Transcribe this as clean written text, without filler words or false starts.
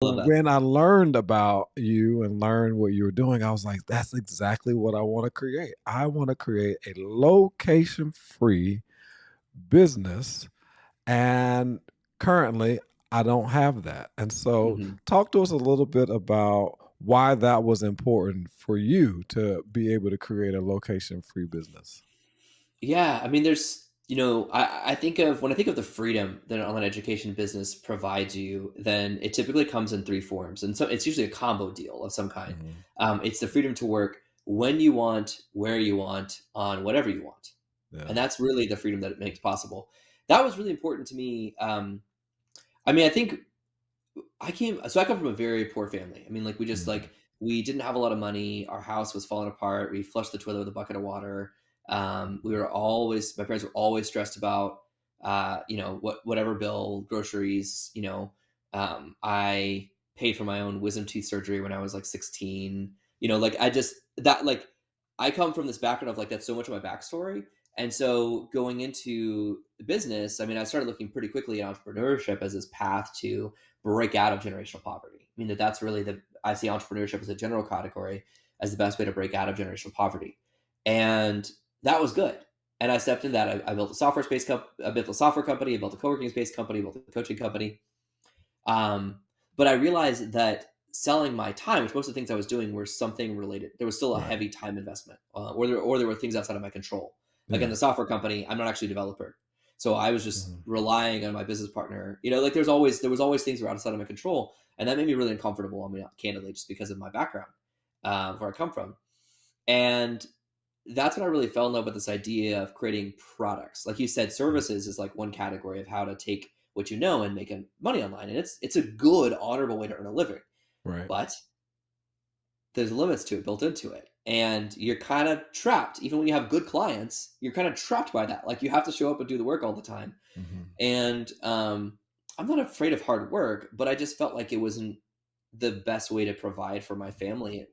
love that. when I learned about you and learned what you were doing, I was like, that's exactly what I want to create. I want to create a location free business. And currently, I don't have that. And so, Mhm. talk to us a little bit about why that was important for you to be able to create a location free business. Yeah, I mean, I think of when I think of the freedom that an online education business provides you, then it typically comes in three forms, and so it's usually a combo deal of some kind. Mhm. It's the freedom to work when you want, where you want, on whatever you want, and Yeah. that's really the freedom that it makes possible. That was really important to me. I mean, I think I come from a very poor family. I mean, like, Mhm. we didn't have a lot of money. Our house was falling apart. We flushed the toilet with a bucket of water. We were always My parents were always stressed about, whatever bill, groceries. I paid for my own wisdom teeth surgery when I was like 16. Like, I come from this background of, like, that's so much of my backstory. And so going into the business, I mean, I started looking pretty quickly at entrepreneurship as this path to break out of generational poverty. I mean, that's really I see entrepreneurship as a general category as the best way to break out of generational poverty. And that was good. And I stepped in that. I built a I built a software company, I built a co-working space company, I built a coaching company. Um, but I realized that selling my time, which most of the things I was doing were something related, there was still a Right. heavy time investment, or there were things outside of my control. Like in Yeah. the software company, I'm not actually a developer, so I was just Mhm. relying on my business partner. Like, there was always things that were outside of my control, and that made me really uncomfortable. I mean, candidly, just because of my background, where I come from, and that's when I really fell in love with this idea of creating products. Like you said, Mm. services is like one category of how to take what you know and make money online, and it's a good, honorable way to earn a living. Right. But there's limits to it built into it, and you're kind of trapped. Even when you have good clients, you're kind of trapped by that. Like, you have to show up and do the work all the time. Mhm. And I'm not afraid of hard work, but I just felt like it wasn't the best way to provide for my family